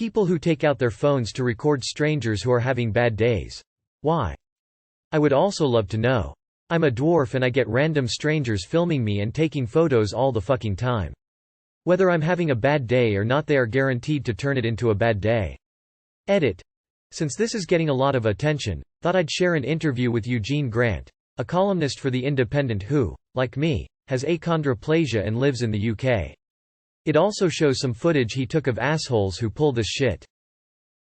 People who take out their phones to record strangers who are having bad days. Why? I would also love to know. I'm a dwarf and I get random strangers filming me and taking photos all the fucking time. Whether I'm having a bad day or not, they are guaranteed to turn it into a bad day. Edit. Since this is getting a lot of attention, thought I'd share an interview with Eugene Grant, a columnist for The Independent who, like me, has achondroplasia and lives in the UK. It also shows some footage he took of assholes who pull this shit.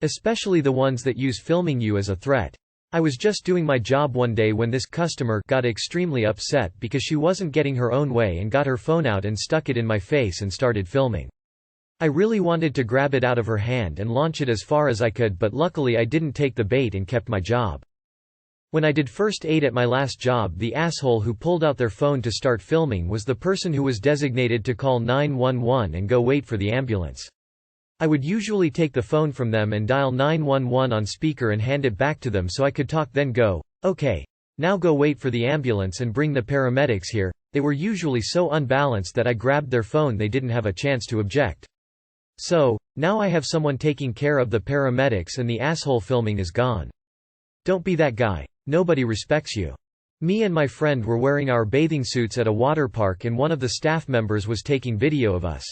Especially the ones that use filming you as a threat. I was just doing my job one day when this customer got extremely upset because she wasn't getting her own way and got her phone out and stuck it in my face and started filming. I really wanted to grab it out of her hand and launch it as far as I could, but luckily I didn't take the bait and kept my job. When I did first aid at my last job, the asshole who pulled out their phone to start filming was the person who was designated to call 911 and go wait for the ambulance. I would usually take the phone from them and dial 911 on speaker and hand it back to them so I could talk, then go, "Okay, now go wait for the ambulance and bring the paramedics here." They were usually so unbalanced that I grabbed their phone, they didn't have a chance to object. So, now I have someone taking care of the paramedics and the asshole filming is gone. Don't be that guy. Nobody respects you. Me and my friend were wearing our bathing suits at a water park and one of the staff members was taking video of us.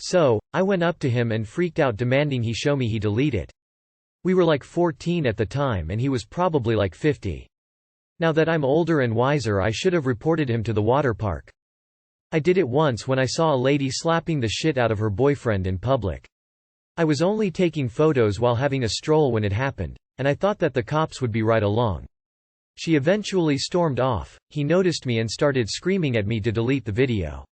So, I went up to him and freaked out, demanding he show me he delete it. We were like 14 at the time and he was probably like 50. Now that I'm older and wiser, I should have reported him to the water park. I did it once when I saw a lady slapping the shit out of her boyfriend in public. I was only taking photos while having a stroll when it happened, and I thought that the cops would be right along. She eventually stormed off. He noticed me and started screaming at me to delete the video.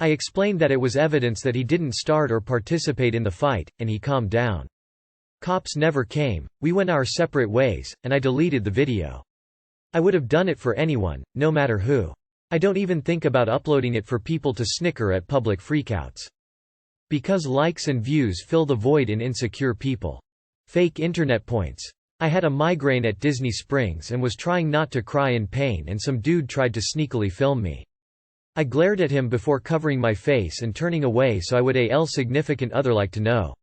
I explained that it was evidence that he didn't start or participate in the fight, and he calmed down. Cops never came, we went our separate ways, and I deleted the video. I would have done it for anyone, no matter who. I don't even think about uploading it for people to snicker at public freakouts. Because likes and views fill the void in insecure people. Fake internet points. I had a migraine at Disney Springs and was trying not to cry in pain, and some dude tried to sneakily film me. I glared at him before covering my face and turning away so I would significant other like to know.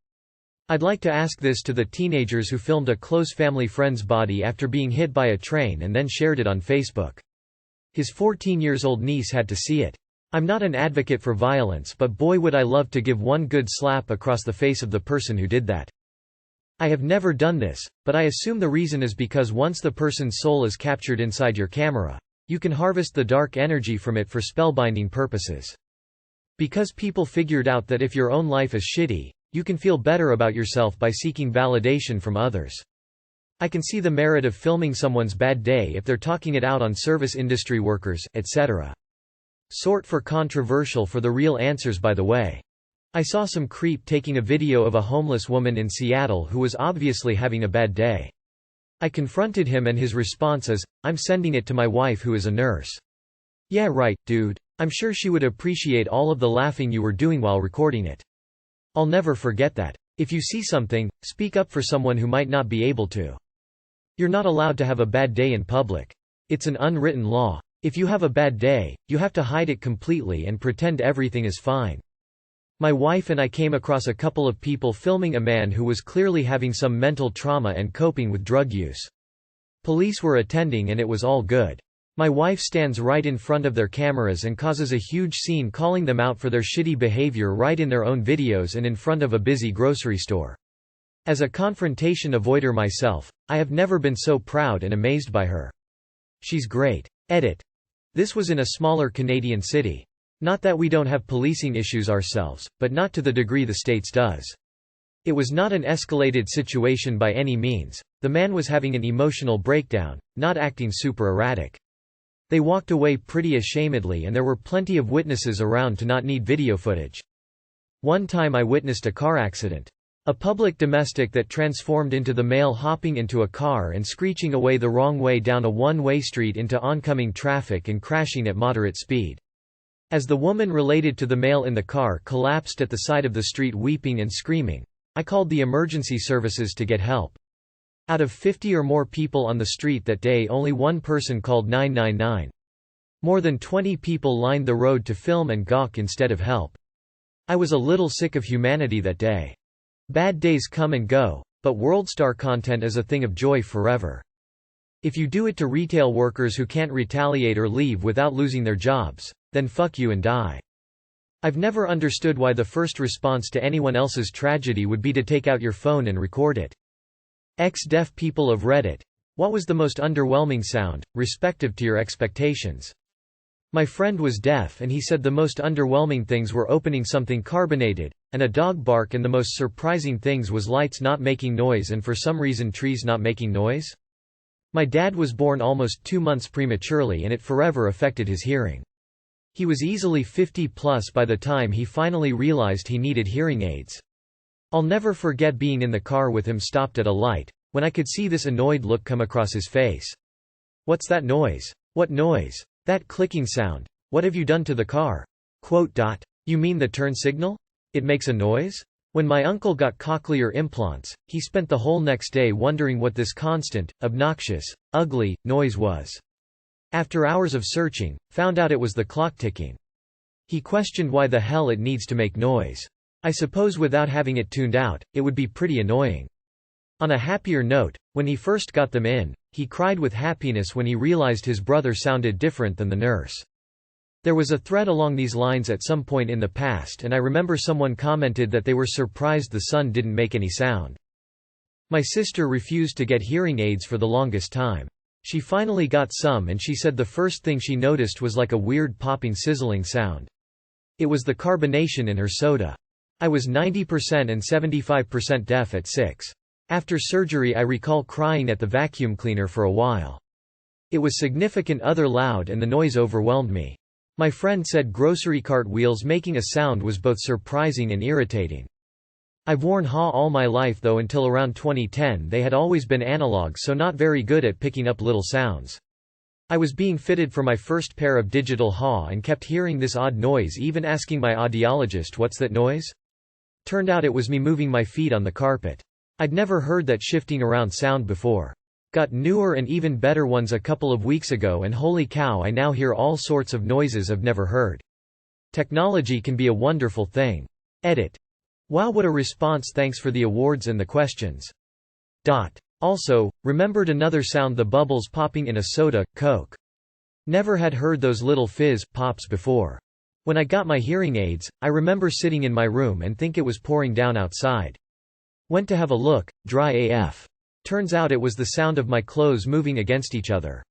I'd like to ask this to the teenagers who filmed a close family friend's body after being hit by a train and then shared it on Facebook. His 14-year-old niece had to see it. I'm not an advocate for violence, but boy would I love to give one good slap across the face of the person who did that. I have never done this, but I assume the reason is because once the person's soul is captured inside your camera, you can harvest the dark energy from it for spellbinding purposes. Because people figured out that if your own life is shitty, you can feel better about yourself by seeking validation from others. I can see the merit of filming someone's bad day if they're talking it out on service industry workers, etc. Sort for controversial for the real answers, by the way. I saw some creep taking a video of a homeless woman in Seattle who was obviously having a bad day. I confronted him and his response is, "I'm sending it to my wife who is a nurse." Yeah right, dude. I'm sure she would appreciate all of the laughing you were doing while recording it. I'll never forget that. If you see something, speak up for someone who might not be able to. You're not allowed to have a bad day in public. It's an unwritten law. If you have a bad day, you have to hide it completely and pretend everything is fine. My wife and I came across a couple of people filming a man who was clearly having some mental trauma and coping with drug use. Police were attending and it was all good. My wife stands right in front of their cameras and causes a huge scene, calling them out for their shitty behavior right in their own videos and in front of a busy grocery store. As a confrontation avoider myself, I have never been so proud and amazed by her. She's great. Edit. This was in a smaller Canadian city. Not that we don't have policing issues ourselves, but not to the degree the States does. It was not an escalated situation by any means. The man was having an emotional breakdown, not acting super erratic. They walked away pretty ashamedly and there were plenty of witnesses around to not need video footage. One time I witnessed a car accident. A public domestic that transformed into the male hopping into a car and screeching away the wrong way down a one-way street into oncoming traffic and crashing at moderate speed. As the woman related to the male in the car collapsed at the side of the street weeping and screaming, I called the emergency services to get help. Out of 50 or more people on the street that day, only one person called 999. More than 20 people lined the road to film and gawk instead of help. I was a little sick of humanity that day. Bad days come and go, but WorldStar content is a thing of joy forever. If you do it to retail workers who can't retaliate or leave without losing their jobs, then fuck you and die. I've never understood why the first response to anyone else's tragedy would be to take out your phone and record it. Ex-deaf people of Reddit. What was the most underwhelming sound, respective to your expectations? My friend was deaf and he said the most underwhelming things were opening something carbonated, and a dog bark, and the most surprising things was lights not making noise and for some reason trees not making noise. My dad was born almost 2 months prematurely and it forever affected his hearing. He was easily 50 plus by the time he finally realized he needed hearing aids. I'll never forget being in the car with him stopped at a light, when I could see this annoyed look come across his face. "What's that noise? What noise? That clicking sound. What have you done to the car?" "You mean the turn signal? It makes a noise?" When my uncle got cochlear implants, he spent the whole next day wondering what this constant, obnoxious, ugly, noise was. After hours of searching, found out it was the clock ticking. He questioned why the hell it needs to make noise. I suppose without having it tuned out, it would be pretty annoying. On a happier note, when he first got them in, he cried with happiness when he realized his brother sounded different than the nurse. There was a thread along these lines at some point in the past, and I remember someone commented that they were surprised the son didn't make any sound. My sister refused to get hearing aids for the longest time. She finally got some and she said the first thing she noticed was like a weird popping sizzling sound. It was the carbonation in her soda. I was 90% and 75% deaf at 6. After surgery I recall crying at the vacuum cleaner for a while. It was significant other loud and the noise overwhelmed me. My friend said grocery cart wheels making a sound was both surprising and irritating. I've worn HA all my life though until around 2010 they had always been analog, so not very good at picking up little sounds. I was being fitted for my first pair of digital HA and kept hearing this odd noise, even asking my audiologist what's that noise? Turned out it was me moving my feet on the carpet. I'd never heard that shifting around sound before. Got newer and even better ones a couple of weeks ago and holy cow, I now hear all sorts of noises I've never heard. Technology can be a wonderful thing. Edit. Wow, what a response, thanks for the awards and the questions. Also, remembered another sound, the bubbles popping in a soda, Coke. Never had heard those little fizz pops before. When I got my hearing aids, I remember sitting in my room and think it was pouring down outside. Went to have a look, dry AF. Turns out it was the sound of my clothes moving against each other.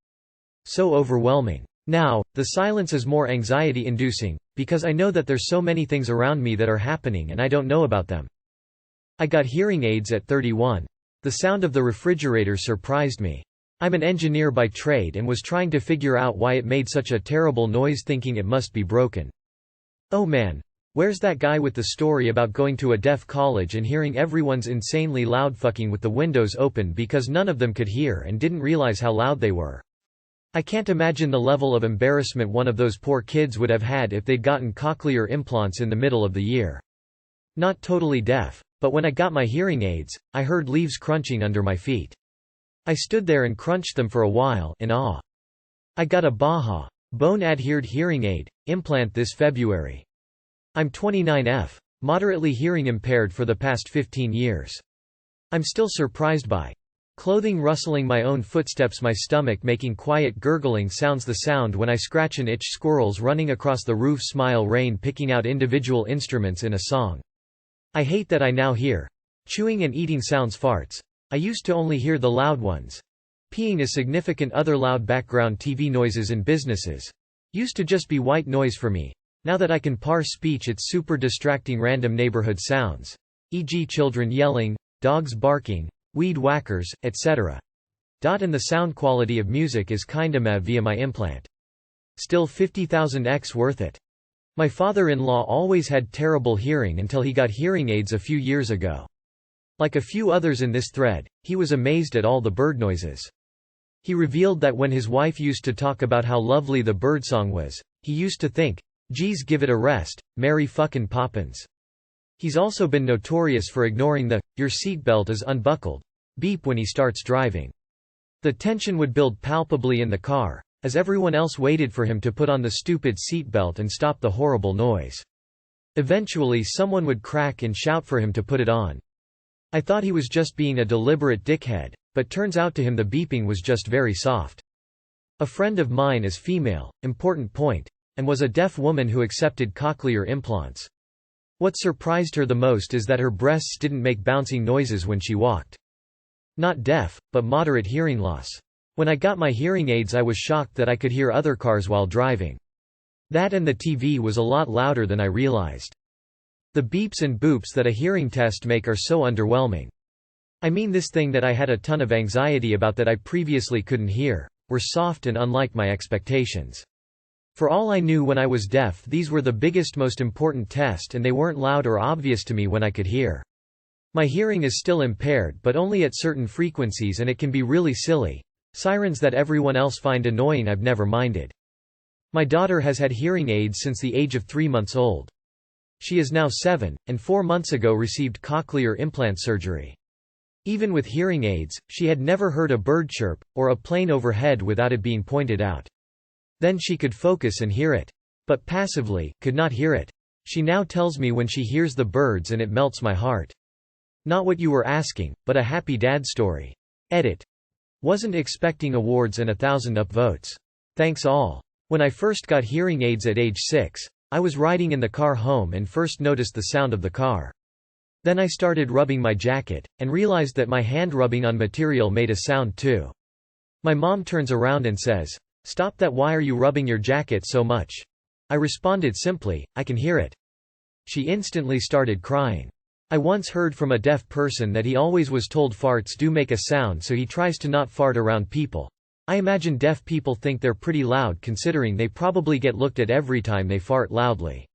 So overwhelming. Now, the silence is more anxiety-inducing, because I know that there's so many things around me that are happening and I don't know about them. I got hearing aids at 31. The sound of the refrigerator surprised me. I'm an engineer by trade and was trying to figure out why it made such a terrible noise, thinking it must be broken. Oh man. Where's that guy with the story about going to a deaf college and hearing everyone's insanely loud fucking with the windows open because none of them could hear and didn't realize how loud they were? I can't imagine the level of embarrassment one of those poor kids would have had if they'd gotten cochlear implants in the middle of the year. Not totally deaf, but when I got my hearing aids, I heard leaves crunching under my feet. I stood there and crunched them for a while, in awe. I got a Baha bone-adhered hearing aid implant this February. I'm 29F, moderately hearing impaired for the past 15 years. I'm still surprised by clothing rustling, my own footsteps, my stomach making quiet gurgling sounds, the sound when I scratch and itch, squirrels running across the roof, smile, rain picking out individual instruments in a song. I hate that I now hear chewing and eating sounds, farts. I used to only hear the loud ones. Peeing is significant, other loud background TV noises in businesses. Used to just be white noise for me. Now that I can parse speech, it's super distracting, random neighborhood sounds. E.g. children yelling, dogs barking, weed whackers, etc. And the sound quality of music is kinda meh via my implant. Still 50,000x worth it. My father-in-law always had terrible hearing until he got hearing aids a few years ago. Like a few others in this thread, he was amazed at all the bird noises. He revealed that when his wife used to talk about how lovely the birdsong was, he used to think, geez, give it a rest, Mary fuckin' Poppins. He's also been notorious for ignoring the "your seatbelt is unbuckled" beep when he starts driving. The tension would build palpably in the car, as everyone else waited for him to put on the stupid seatbelt and stop the horrible noise. Eventually someone would crack and shout for him to put it on. I thought he was just being a deliberate dickhead, but turns out to him the beeping was just very soft. A friend of mine is female, important point, and was a deaf woman who accepted cochlear implants. What surprised her the most is that her breasts didn't make bouncing noises when she walked. Not deaf, but moderate hearing loss. When I got my hearing aids I was shocked that I could hear other cars while driving. That and the TV was a lot louder than I realized. The beeps and boops that a hearing test make are so underwhelming. I mean this thing that I had a ton of anxiety about that I previously couldn't hear, were soft and unlike my expectations. For all I knew when I was deaf these were the biggest most important test and they weren't loud or obvious to me when I could hear. My hearing is still impaired but only at certain frequencies and it can be really silly. Sirens that everyone else find annoying I've never minded. My daughter has had hearing aids since the age of 3 months old. She is now 7, and 4 months ago received cochlear implant surgery. Even with hearing aids, she had never heard a bird chirp, or a plane overhead without it being pointed out. Then she could focus and hear it. But passively, could not hear it. She now tells me when she hears the birds and it melts my heart. Not what you were asking, but a happy dad story. Edit. Wasn't expecting awards and 1,000 upvotes. Thanks all. When I first got hearing aids at age 6, I was riding in the car home and first noticed the sound of the car. Then I started rubbing my jacket, and realized that my hand rubbing on material made a sound too. My mom turns around and says, "Stop that, why are you rubbing your jacket so much?" I responded simply, "I can hear it." She instantly started crying. I once heard from a deaf person that he always was told farts do make a sound so he tries to not fart around people. I imagine deaf people think they're pretty loud considering they probably get looked at every time they fart loudly.